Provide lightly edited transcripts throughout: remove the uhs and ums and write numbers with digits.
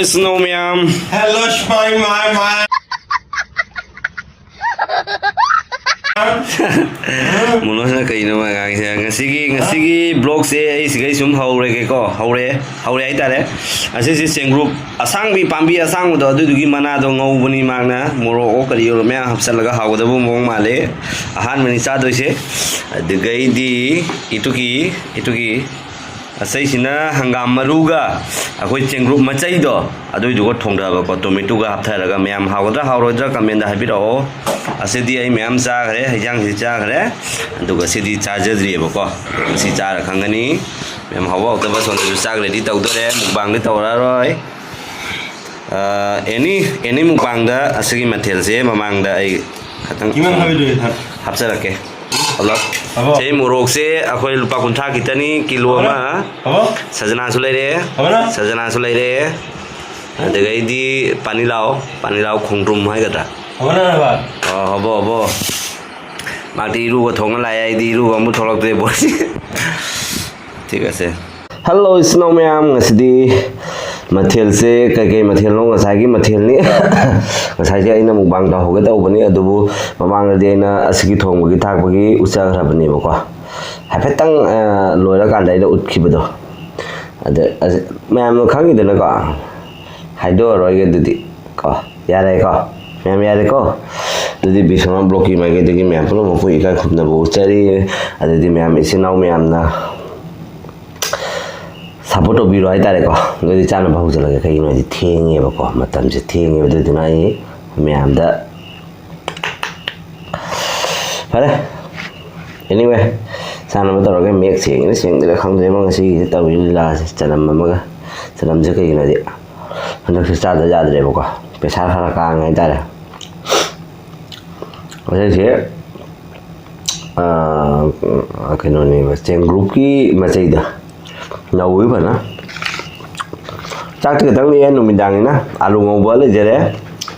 Snowman. Hello, my. Munosna kaino ngasi blog se isigai sum haure ke ko haure ai tare asi seng group asang bi pambi asang do du mana do ngobuni magna moro o kari yo me hapsalaga hawdabu mong male ahan mani sa doise adugai di ituki asai sina hangam maruga akoi seng group machai do adui du ko thongda ba ko tomato ga haptharaga meam hawdra hawrodra comment da habiro asidi ai meam cha gare hijang si cha gare aduga sidi chajadri ba ko si cha ra khangani meam hawa ta ba son du cha ready tawdore mukbang ni tawra roi any mukbang da asigi mathel se mamang da ai khatang Gimana habidu ya? hapsarake Allah sei morok se akoi lupa kuntha kitani kilo ma Apa? sajana su leire sajana su leire adegai di pani lao khongrum hai gada Apa na ba? hobo mati ru ko thong lai ai di ru ko mu tholok de bosi ঠিক আছে hello snowman ngasidi mathel se kai mathel lo ngasai gi mathel ni ngasai je aina mukbang da hoge da ubani adubu mamang de aina asigi thong gi thak bagi ucha gra bani ba ko hafetang loira kan da utkhibado ade ma'am no khangi de na ko haido roi ge didi ko yare ko ma'am yare ko didi bisama bloki ma ge digi ma'am lo mo ko ikai khubna bo chari ade di ma'am isinau ma'am na support biro ai tare ko ngodi chana ba hujala ga kai no ji thenge ba ko matam je thenge ba de nai me am da pare anyway sana ma tor ga mek sing ni sing de khang de ma si ta wi la chanam ma ga chanam je kai no di handak se cha da ja de ba ko pe sa kha ka ngai tare o se je cái nó này mà trên group ki mà chơi da nấu với na chắc cái tăng ni anh mình đang na alu ngobo le jere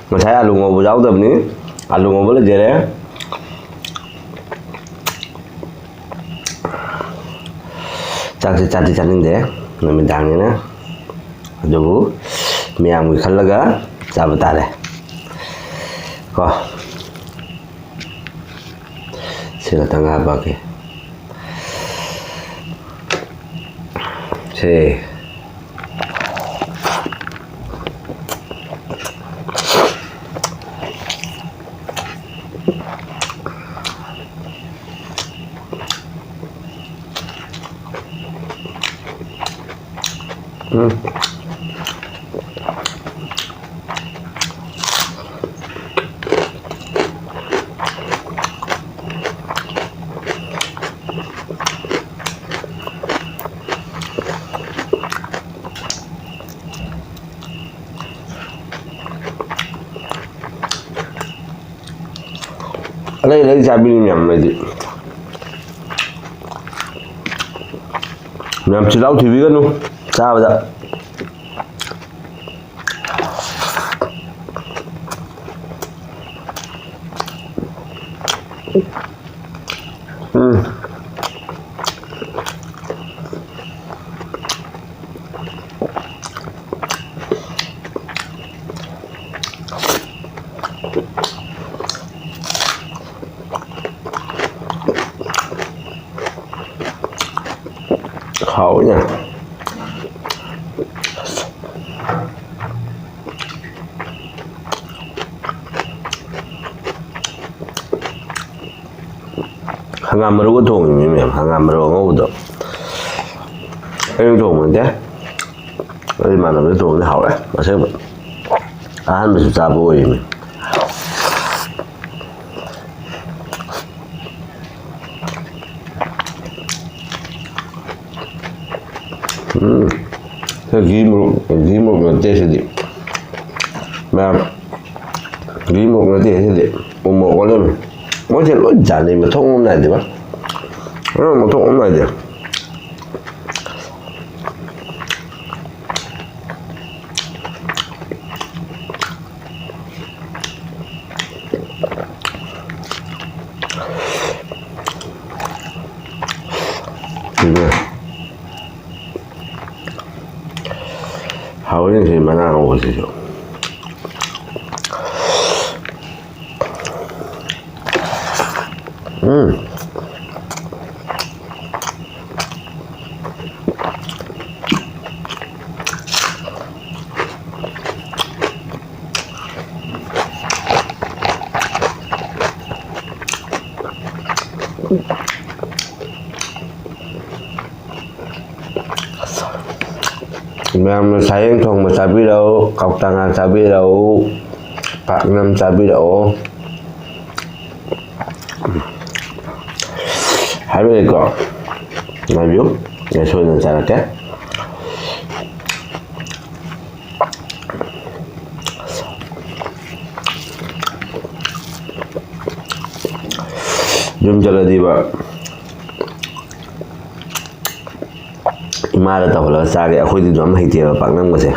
mà thấy alu ngobo giáo tập ni alu ngobo le jere chắc thì chắc ni de mình đang na aduh miang wi khalaga sabata le ko sila tanga ba ke Sí. lấy ra bên nhầm này thì nhầm chỉ lau thì biết luôn sao vậy khổ nha hàng mà đâu có thùng gì mẹ hàng mà đâu có được em thùng mình thế đây mà nó cái thùng nó hậu đấy mà xem ăn mình ra bôi mình ghi một người tê sẽ điểm mà ghi một người tê sẽ điểm một con luôn mỗi chuyện lỗi trả này mà thông hôm này thì bắt nó mà thông hôm này thì hầu 하우리는 만나는 곳이죠. Mèo sấy thùng mà xà bí đâu, cọc tăng ăn xà bí đâu, bạc năm xà bí đâu. Hai mươi cỏ, ngày biếu, ngày xuân là sao là chết. Jom jalan di ba. Ima da tawala sari akwai di drum hai tiya pak nam kasi.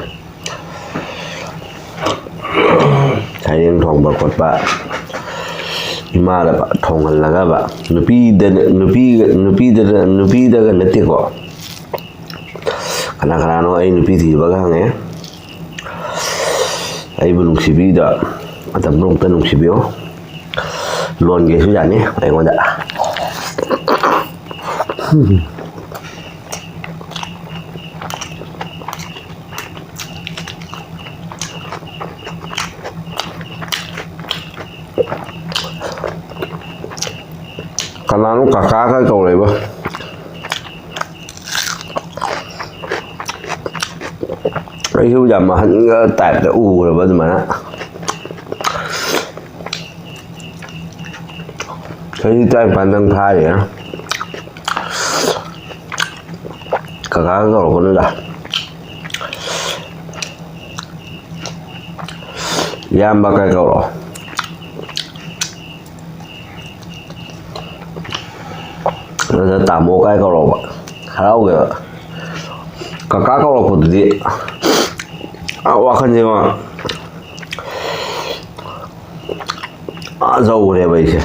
Sai yang thong ba kot ba. Ima da ba thong hal laga ba. Nupi da ga nati ko. Kana no ai nupi thi ba ga nge. Ai bu nungsibi da atam rong ta nungsibi o. Luan ge su ja ni ai ngon da. Karena nó kakak cái câu này ba, cái hiếu dầm mà hắn tạt cái u rồi bây giờ mà cái trái bàn tăng thai vậy á, kakak cái câu của nó là yam ba cái câu rồi. Nó sẽ tạo một cái câu lộc khá kìa cả các câu lộc của tụi chị hoa khăn gì mà dầu này vậy chứ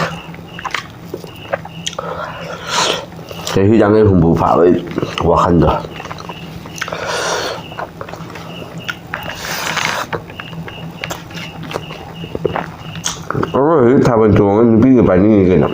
cái huy trang cái hùng bù phá với hoa khăn rồi rồi thà bên chuồng anh biết cái bài như thế nào.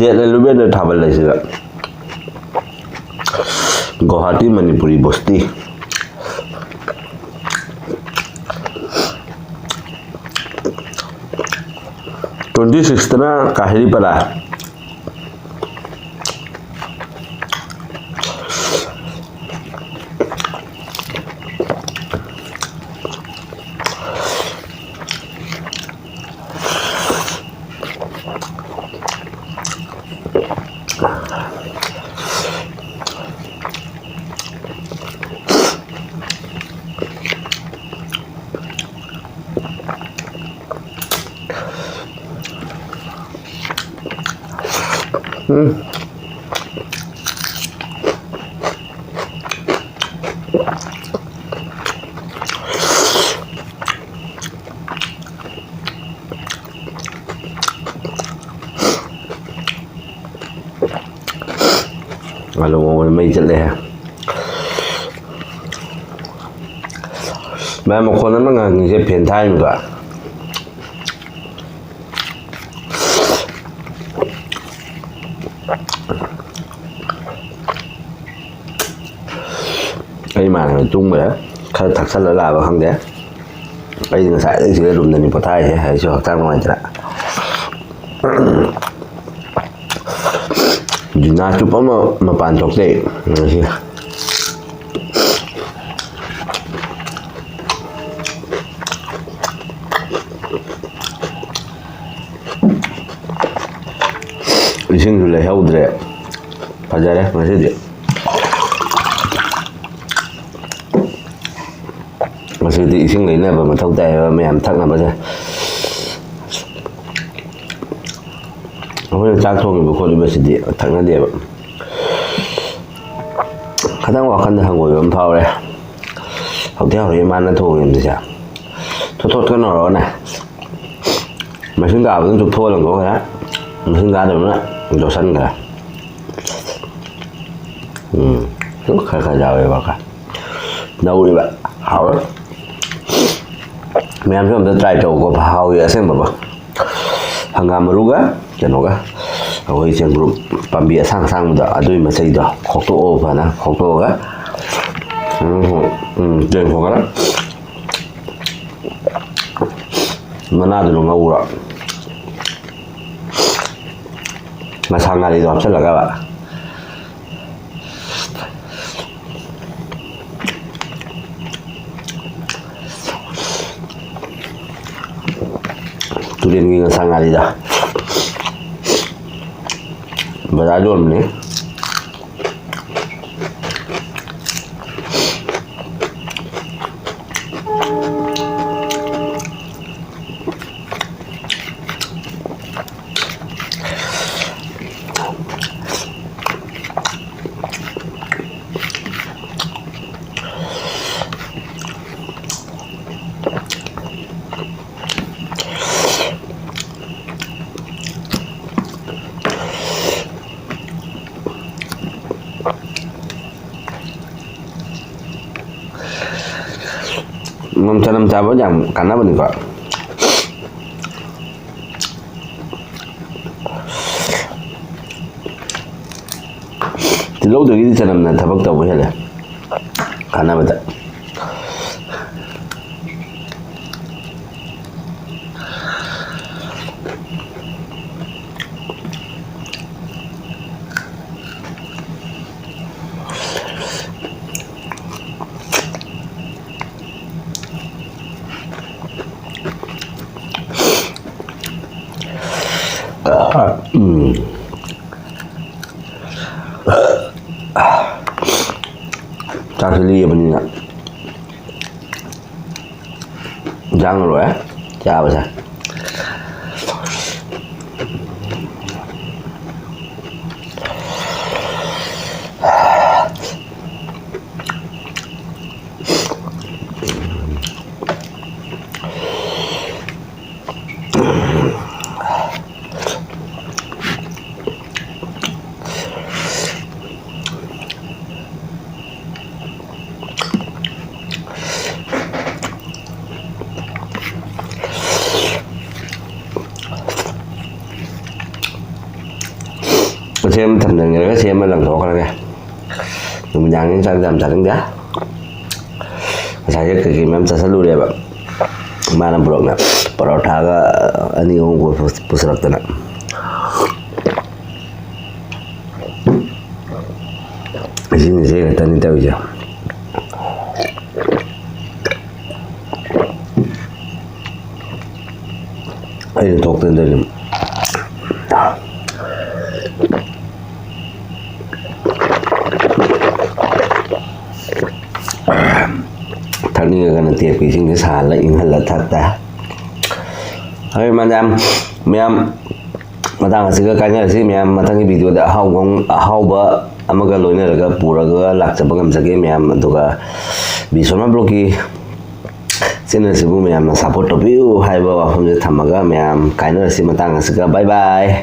Dia lalu ada thabal lagi juga. Guwahati Manipuri Bosti. Tahun kahili pada. Kalau mau main jet leh. Memangคนนั้นมันงานนี่จะเปลี่ยนท่าอยู่ก็ไอ้มาเนี่ยจุ้งไปแล้วเขาถักสั้นละลายบางครั้งเดียวไอ้ยังใส่ได้ชื่อรุ่นนี้พอท้ายใช่ไหมชื่อตั้งมาจ้ะจีน่าจุ๊บมาปั่นจอกเด็กนะสิising sudah jauh dari pajar ya masih dia masih di ising lainnya apa mà thâu tay mẹ em thắc làm bao giờ không biết trang thông của cô đi masih dia thắc nó dia kadang wakan dah hangoy am phao đây hậu thì man thô em gì chả thốt cái nào đó này mà xứng gạo cũng chụp thô là có cái đó mà xứng gạo được nữa cho sân cả rất khá giàu vậy bác ạ đâu đi bạn hảo lắm mấy em chúng ta trai trâu có hào vậy xem bà hangam ruga chanoga awai chen group pambia sang da adui ma sei da khokto o bana khokto ga den ho ga mana du nga ura ma sang ali do chela ga ba tulen ngi sang ali da beda dulu nih năm trăm với dòng cắn nó mình gọi thì lúc từ cái năm này thằng bắt đầu với là cắn nó mình thật chắc xử lý bên này răng rồi á chào bây giờ xem thành đường này xem lần thuộc ra kìa mình đang những trang làm trả đánh giá saya ke game saya selalu dia pak mana blognya parota ga ani ong pusrak tana ini saya tani tahu je ini tok tendel thằng này gần tiệp cái sinh sản lệnh hay là thật ta hay mà em mà thằng là cái này là em mà thằng cái video đã hao bơ ama cái lối này là cái pura cái lạc chấp bằng cái em tu cái bisa mà bloki xin là sibu em support review hay bơ không thể tham gia em cái này là mà thằng là bye bye